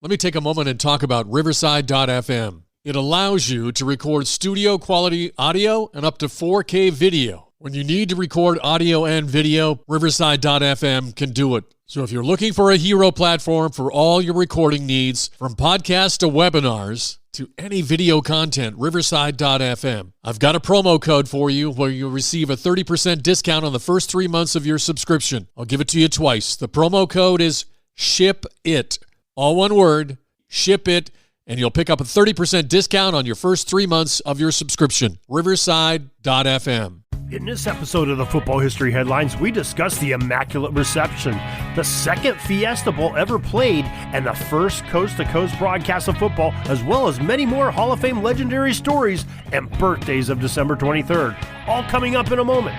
let me take a moment and talk about Riverside.fm. It allows you to record studio quality audio and up to 4K video. When you need to record audio and video, Riverside.fm can do it. So if you're looking for a hero platform for all your recording needs, from podcasts to webinars to any video content, Riverside.fm. I've got a promo code for you where you'll receive a 30% discount on the first 3 months of your subscription. I'll give it to you twice. The promo code is SHIPIT. All one word, SHIPIT, and you'll pick up a 30% discount on your first 3 months of your subscription. Riverside.fm. In this episode of the Football History Headlines, we discuss the Immaculate Reception, the second Fiesta Bowl ever played, and the first coast-to-coast broadcast of football, as well as many more Hall of Fame legendary stories and birthdays of December 23rd. All coming up in a moment.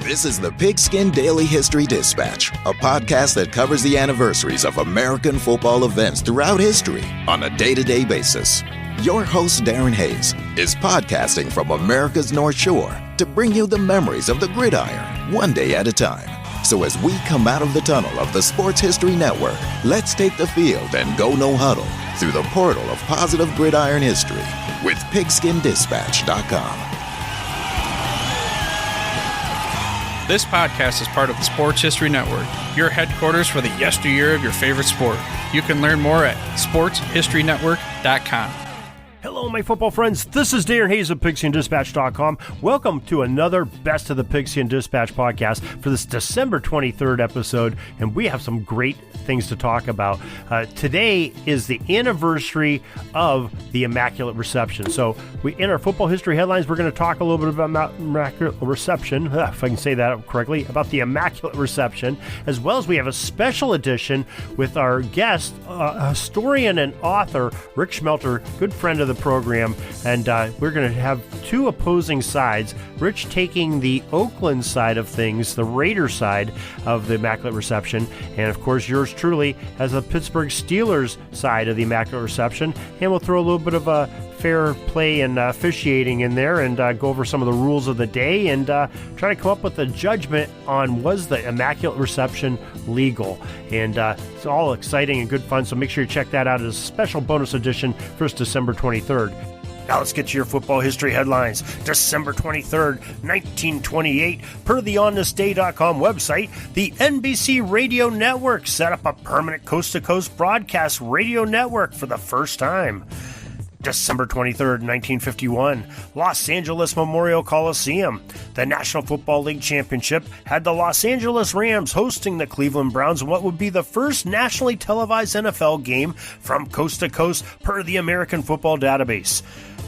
This is the Pigskin Daily History Dispatch, a podcast that covers the anniversaries of American football events throughout history on a day-to-day basis. Your host, Darren Hayes, is podcasting from America's North Shore to bring you the memories of the gridiron, one day at a time. So as we come out of the tunnel of the Sports History Network, let's take the field and go no huddle through the portal of positive gridiron history with pigskindispatch.com. This podcast is part of the Sports History Network, your headquarters for the yesteryear of your favorite sport. You can learn more at sportshistorynetwork.com. Hello, my football friends. This is Darren Hayes of pigskindispatch.com. Welcome to another Best of the Pigskin Dispatch podcast for this December 23rd episode, and we have some great things to talk about. Today is the anniversary of the Immaculate Reception. So in our football history headlines, we're going to talk a little bit about Immaculate Reception, if I can say that correctly, about the Immaculate Reception, as well as we have a special edition with our guest, historian and author, Rick Schmelter, good friend of the program, and we're going to have two opposing sides. Rich taking the Oakland side of things, the Raider side of the Immaculate Reception, and of course yours truly has the Pittsburgh Steelers side of the Immaculate Reception, and we'll throw a little bit of a fair play and officiating in there and go over some of the rules of the day and try to come up with a judgment on was the Immaculate Reception legal. And it's all exciting and good fun, so make sure you check that out as a special bonus edition for December 23rd. Now let's get to your football history headlines. December 23rd, 1928, per the onthisday.com website, the NBC Radio Network set up a permanent coast-to-coast broadcast radio network for the first time. December 23rd, 1951, Los Angeles Memorial Coliseum. The National Football League Championship had the Los Angeles Rams hosting the Cleveland Browns in what would be the first nationally televised NFL game from coast to coast per the American Football Database.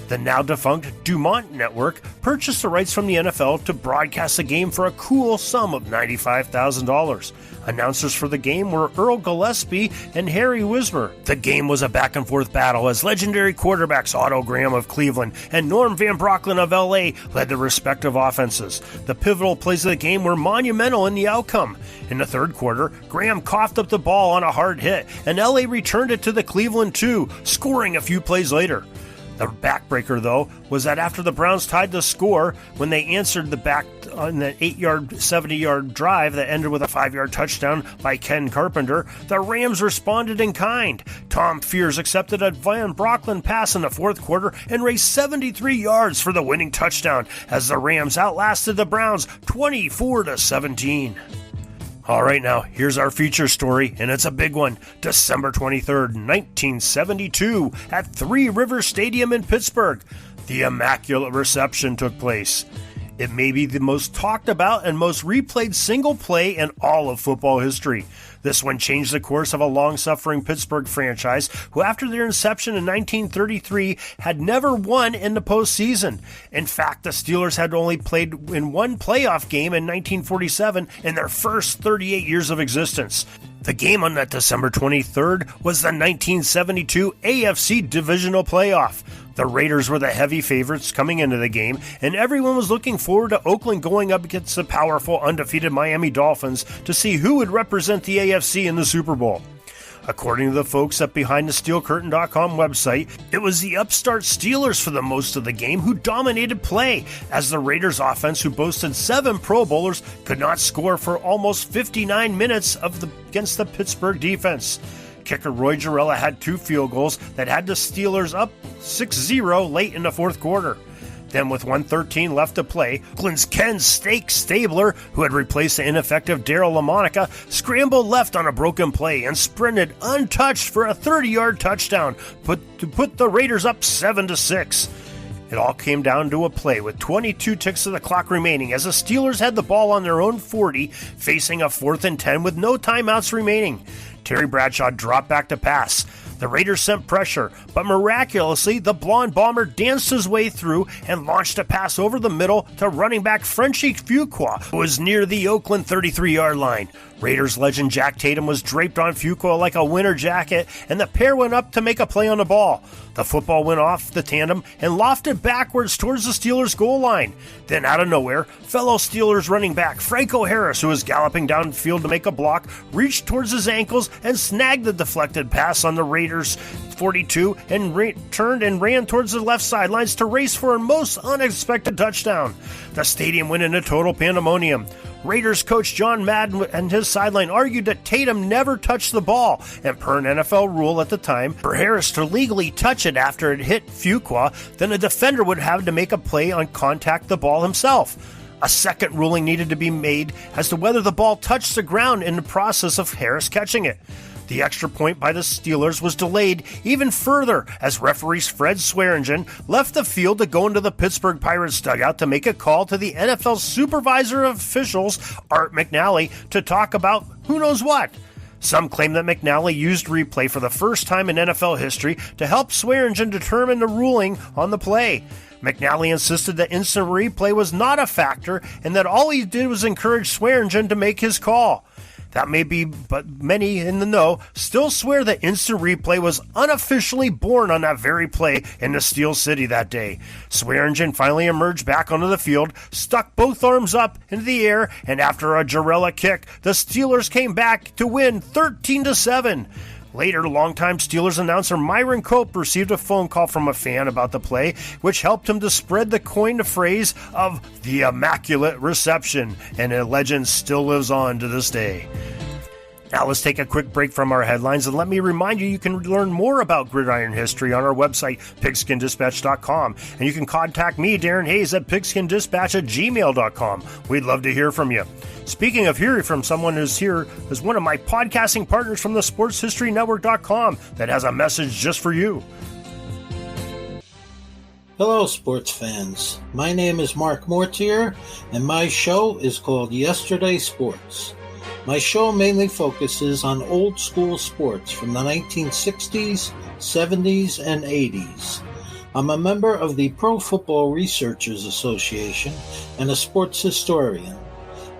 The now-defunct Dumont Network purchased the rights from the NFL to broadcast the game for a cool sum of $95,000. Announcers for the game were Earl Gillespie and Harry Wismer. The game was a back-and-forth battle as legendary quarterbacks Otto Graham of Cleveland and Norm Van Brocklin of L.A. led the respective offenses. The pivotal plays of the game were monumental in the outcome. In the third quarter, Graham coughed up the ball on a hard hit, and L.A. returned it to the Cleveland 2, scoring a few plays later. The backbreaker, though, was that after the Browns tied the score, when they answered the back on the 8-yard, 70-yard drive that ended with a 5-yard touchdown by Ken Carpenter, the Rams responded in kind. Tom Fears accepted a Van Brocklin pass in the fourth quarter and raced 73 yards for the winning touchdown as the Rams outlasted the Browns 24-17. All right, now, here's our feature story, and it's a big one. December 23rd, 1972, at Three Rivers Stadium in Pittsburgh, the Immaculate Reception took place. It may be the most talked about and most replayed single play in all of football history. This one changed the course of a long-suffering Pittsburgh franchise who, after their inception in 1933, had never won in the postseason. In fact, the Steelers had only played in one playoff game in 1947 in their first 38 years of existence. The game on that December 23rd was the 1972 AFC Divisional Playoff. The Raiders were the heavy favorites coming into the game, and everyone was looking forward to Oakland going up against the powerful, undefeated Miami Dolphins to see who would represent the AFC in the Super Bowl. According to the folks at BehindTheSteelCurtain.com website, it was the upstart Steelers for the most of the game who dominated play, as the Raiders offense, who boasted 7 Pro Bowlers, could not score for almost 59 minutes against the Pittsburgh defense. Kicker Roy Jarrella had 2 field goals that had the Steelers up 6-0 late in the fourth quarter. Then with 1:13 left to play, Oakland's Ken Stabler, who had replaced the ineffective Daryl LaMonica, scrambled left on a broken play and sprinted untouched for a 30-yard touchdown to put the Raiders up 7-6. It all came down to a play with 22 ticks of the clock remaining as the Steelers had the ball on their own 40, facing a 4th and 10 with no timeouts remaining. Terry Bradshaw dropped back to pass. The Raiders sent pressure, but miraculously, the blonde bomber danced his way through and launched a pass over the middle to running back Frenchie Fuqua, who was near the Oakland 33-yard line. Raiders legend Jack Tatum was draped on Fuqua like a winter jacket, and the pair went up to make a play on the ball. The football went off the tandem and lofted backwards towards the Steelers' goal line. Then, out of nowhere, fellow Steelers running back Franco Harris, who was galloping downfield to make a block, reached towards his ankles and snagged the deflected pass on the Raiders' 42 and turned and ran towards the left sidelines to race for a most unexpected touchdown. The stadium went into total pandemonium. Raiders coach John Madden and his sideline argued that Tatum never touched the ball, and per an NFL rule at the time, for Harris to legally touch it after it hit Fuqua, then a defender would have to make a play on contact the ball himself. A second ruling needed to be made as to whether the ball touched the ground in the process of Harris catching it. The extra point by the Steelers was delayed even further as referee Fred Swearingen left the field to go into the Pittsburgh Pirates dugout to make a call to the NFL supervisor of officials, Art McNally, to talk about who knows what. Some claim that McNally used replay for the first time in NFL history to help Swearingen determine the ruling on the play. McNally insisted that instant replay was not a factor and that all he did was encourage Swearingen to make his call. That may be, but many in the know still swear that instant replay was unofficially born on that very play in the Steel City that day. Swearingen finally emerged back onto the field, stuck both arms up into the air, and after a Jarrella kick, the Steelers came back to win 13-7. Later, longtime Steelers announcer Myron Cope received a phone call from a fan about the play, which helped him to spread the coined phrase of the Immaculate Reception, and a legend still lives on to this day. Now let's take a quick break from our headlines, and let me remind you can learn more about gridiron history on our website, pigskindispatch.com, and you can contact me, Darren Hayes, at pigskindispatch@gmail.com. We'd love to hear from you. Speaking of hearing from someone who's here is one of my podcasting partners from the sportshistorynetwork.com that has a message just for you. Hello, sports fans. My name is Mark Mortier, and my show is called Yesterday Sports. My show mainly focuses on old school sports from the 1960s, 70s, and 80s. I'm a member of the Pro Football Researchers Association and a sports historian.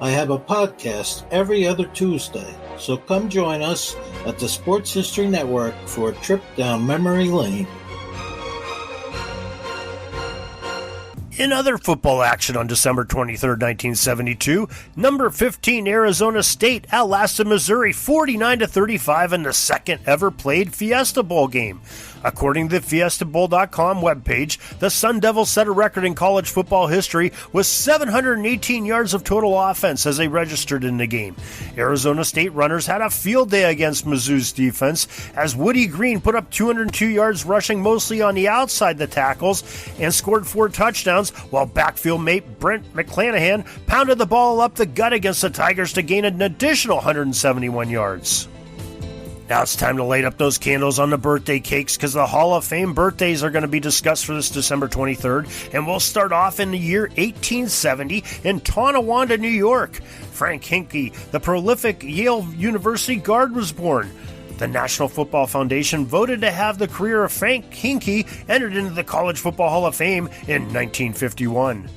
I have a podcast every other Tuesday, so come join us at the Sports History Network for a trip down memory lane. In other football action on December 23, 1972, number 15 Arizona State outlasted Missouri 49-35 in the second ever played Fiesta Bowl game. According to the FiestaBowl.com webpage, the Sun Devils set a record in college football history with 718 yards of total offense as they registered in the game. Arizona State runners had a field day against Mizzou's defense as Woody Green put up 202 yards rushing mostly on the outside the tackles and scored 4 touchdowns, while backfield mate Brent McClanahan pounded the ball up the gut against the Tigers to gain an additional 171 yards. Now it's time to light up those candles on the birthday cakes because the Hall of Fame birthdays are going to be discussed for this December 23rd, and we'll start off in the year 1870 in Tonawanda, New York. Frank Hinkey, the prolific Yale University guard, was born. The National Football Foundation voted to have the career of Frank Hinkey entered into the College Football Hall of Fame in 1951.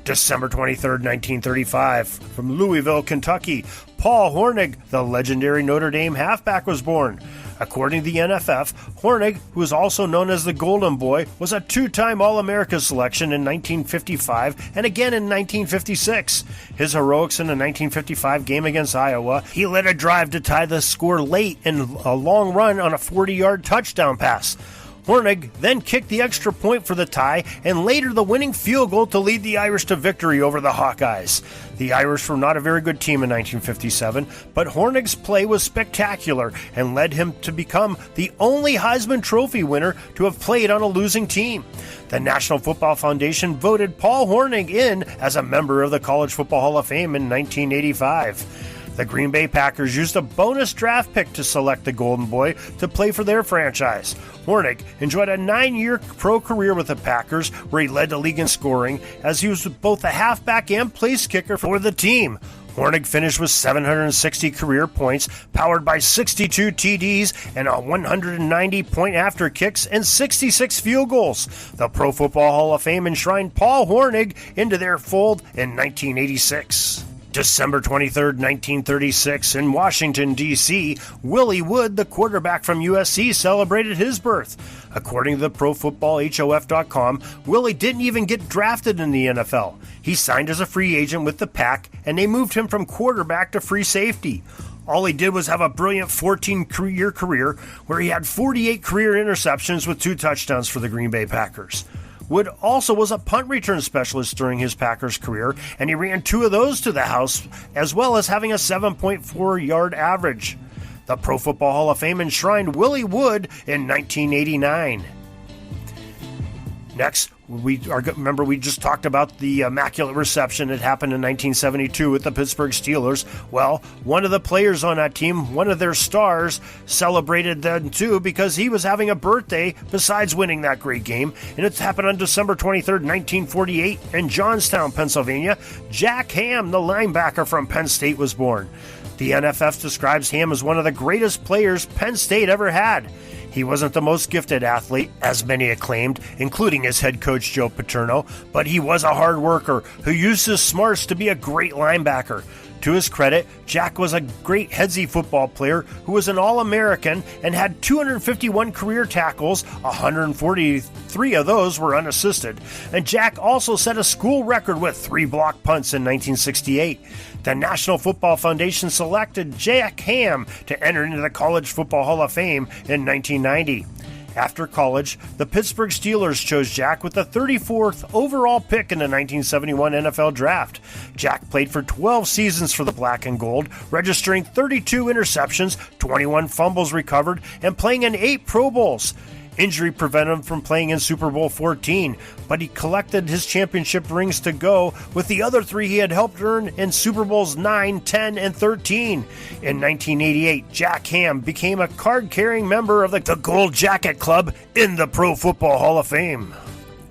December 23, 1935, from Louisville, Kentucky, Paul Hornig, the legendary Notre Dame halfback, was born. According to the NFF, Hornig, who is also known as the Golden Boy, was a 2-time All-America selection in 1955 and again in 1956. His heroics in the 1955 game against Iowa, he led a drive to tie the score late in a long run on a 40-yard touchdown pass. Hornig then kicked the extra point for the tie and later the winning field goal to lead the Irish to victory over the Hawkeyes. The Irish were not a very good team in 1957, but Hornig's play was spectacular and led him to become the only Heisman Trophy winner to have played on a losing team. The National Football Foundation voted Paul Hornig in as a member of the College Football Hall of Fame in 1985. The Green Bay Packers used a bonus draft pick to select the Golden Boy to play for their franchise. Hornig enjoyed a 9-year pro career with the Packers, where he led the league in scoring, as he was both a halfback and place kicker for the team. Hornig finished with 760 career points, powered by 62 TDs and 190 point-after kicks and 66 field goals. The Pro Football Hall of Fame enshrined Paul Hornig into their fold in 1986. December 23, 1936, in Washington, D.C., Willie Wood, the quarterback from USC, celebrated his birth. According to the ProFootballHOF.com, Willie didn't even get drafted in the NFL. He signed as a free agent with the Pack, and they moved him from quarterback to free safety. All he did was have a brilliant 14-year career where he had 48 career interceptions with 2 touchdowns for the Green Bay Packers. Wood also was a punt return specialist during his Packers career, and he ran 2 of those to the house, as well as having a 7.4-yard average. The Pro Football Hall of Fame enshrined Willie Wood in 1989. Next, we just talked about the Immaculate Reception that happened in 1972 with the Pittsburgh Steelers. Well, one of the players on that team, one of their stars, celebrated then too because he was having a birthday besides winning that great game. And it happened on December 23rd, 1948 in Johnstown, Pennsylvania. Jack Ham, the linebacker from Penn State, was born. The NFF describes Ham as one of the greatest players Penn State ever had. He wasn't the most gifted athlete, as many acclaimed, including his head coach Joe Paterno, but he was a hard worker who used his smarts to be a great linebacker. To his credit, Jack was a great headsy football player who was an All-American and had 251 career tackles, 143 of those were unassisted. And Jack also set a school record with 3 block punts in 1968. The National Football Foundation selected Jack Ham to enter into the College Football Hall of Fame in 1990. After college, the Pittsburgh Steelers chose Jack with the 34th overall pick in the 1971 NFL Draft. Jack played for 12 seasons for the Black and Gold, registering 32 interceptions, 21 fumbles recovered, and playing in 8 Pro Bowls. Injury prevented him from playing in Super Bowl 14, but he collected his championship rings to go with the other 3 he had helped earn in Super Bowls 9, 10, and 13. In 1988, Jack Ham became a card-carrying member of the Gold Jacket Club in the Pro Football Hall of Fame.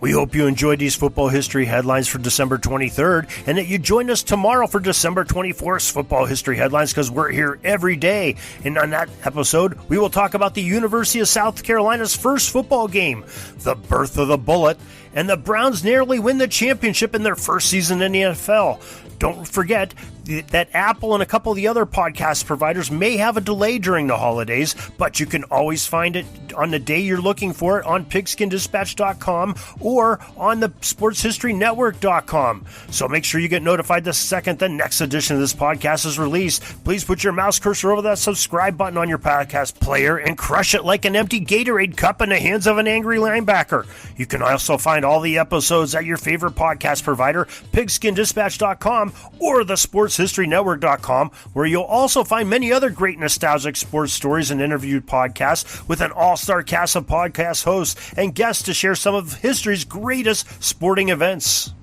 We hope you enjoyed these football history headlines for December 23rd and that you join us tomorrow for December 24th's football history headlines, because we're here every day. And on that episode, we will talk about the University of South Carolina's first football game, the birth of the Bullet, and the Browns narrowly win the championship in their first season in the NFL. Don't forget that Apple and a couple of the other podcast providers may have a delay during the holidays, but you can always find it on the day you're looking for it on PigskinDispatch.com or on the SportsHistoryNetwork.com. So make sure you get notified the second the next edition of this podcast is released. Please put your mouse cursor over that subscribe button on your podcast player and crush it like an empty Gatorade cup in the hands of an angry linebacker. You can also find all the episodes at your favorite podcast provider, PigskinDispatch.com or the SportsHistoryNetwork.com, where you'll also find many other great nostalgic sports stories and interviewed podcasts with an all-star cast of podcast hosts and guests to share some of history's greatest sporting events.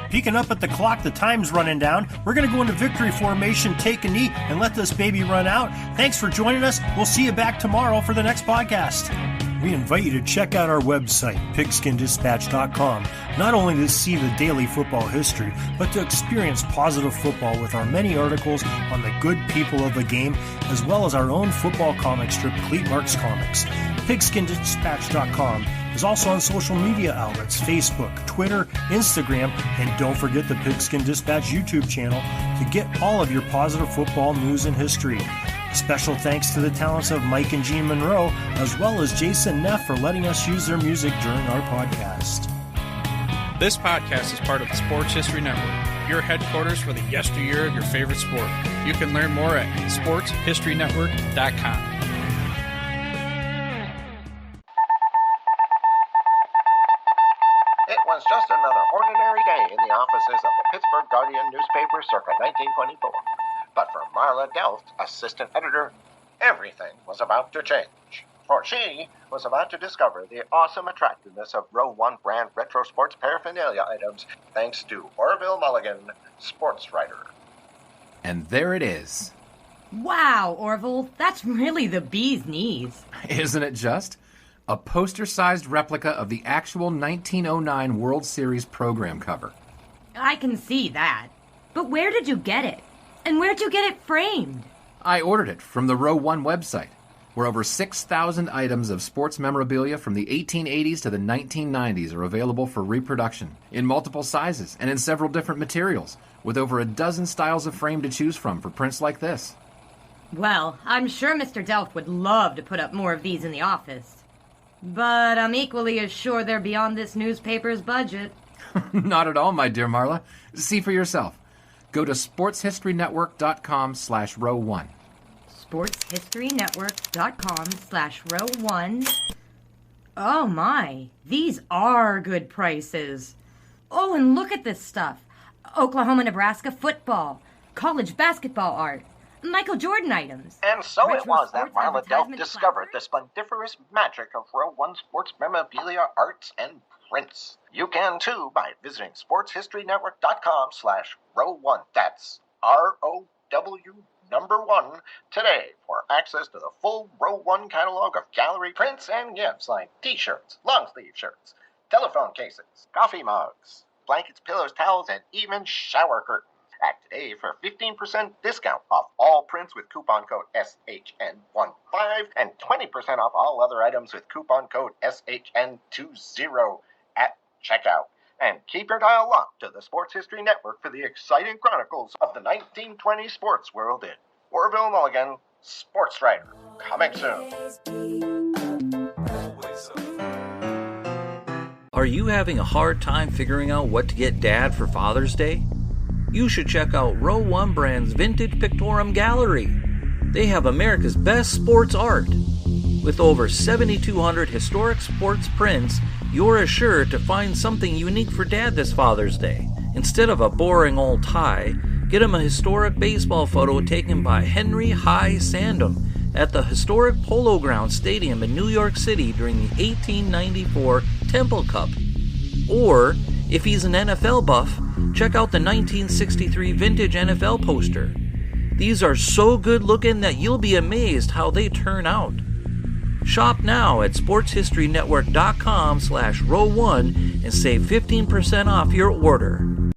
Peeking up at the clock, the time's running down. We're going to go into victory formation, take a knee, and let this baby run out. Thanks for joining us. We'll see you back tomorrow for the next podcast. We invite you to check out our website, PigskinDispatch.com, not only to see the daily football history, but to experience positive football with our many articles on the good people of the game, as well as our own football comic strip, Cleat Marks Comics. PigskinDispatch.com is also on social media outlets, Facebook, Twitter, Instagram, and don't forget the Pigskin Dispatch YouTube channel to get all of your positive football news and history. Special thanks to the talents of Mike and Gene Monroe, as well as Jason Neff for letting us use their music during our podcast. This podcast is part of the Sports History Network, your headquarters for the yesteryear of your favorite sport. You can learn more at SportsHistoryNetwork.com. offices of the Pittsburgh Guardian newspaper circa 1924. But for Marla Delft, assistant editor, everything was about to change. For she was about to discover the awesome attractiveness of Row 1 brand retro sports paraphernalia items thanks to Orville Mulligan, sports writer. And there it is. Wow, Orville, that's really the bee's knees. Isn't it just? A poster-sized replica of the actual 1909 World Series program cover. I can see that. But where did you get it? And where'd you get it framed? I ordered it from the Row 1 website, where over 6,000 items of sports memorabilia from the 1880s to the 1990s are available for reproduction, in multiple sizes and in several different materials, with over a dozen styles of frame to choose from for prints like this. Well, I'm sure Mr. Delft would love to put up more of these in the office. But I'm equally as sure they're beyond this newspaper's budget. Not at all, my dear Marla. See for yourself. Go to sportshistorynetwork.com/row1. sportshistorynetwork.com/row1. Oh my, these are good prices. Oh, and look at this stuff. Oklahoma-Nebraska football, college basketball art, Michael Jordan items. And so retro it was that sports Marla Delft advertisement discovered the placards. splendiferous magic of Row 1 sports memorabilia, arts, and prints. You can too by visiting sportshistorynetwork.com/row1. That's ROW1 today for access to the full Row 1 catalog of gallery prints and gifts like t-shirts, long-sleeve shirts, telephone cases, coffee mugs, blankets, pillows, towels, and even shower curtains. Act today for 15% discount off all prints with coupon code SHN15 and 20% off all other items with coupon code SHN20 at checkout. And keep your dial locked to the Sports History Network for the exciting chronicles of the 1920 sports world in Orville Mulligan, sports writer. Coming soon. Are you having a hard time figuring out what to get Dad for Father's Day? You should check out Row 1 Brand's Vintage Pictorum Gallery. They have America's best sports art. With over 7,200 historic sports prints, you're assured to find something unique for Dad this Father's Day. Instead of a boring old tie, get him a historic baseball photo taken by Henry High Sandom at the historic Polo Grounds Stadium in New York City during the 1894 Temple Cup. Or, if he's an NFL buff, check out the 1963 vintage NFL poster. These are so good looking that you'll be amazed how they turn out. Shop now at sportshistorynetwork.com/row1 and save 15% off your order.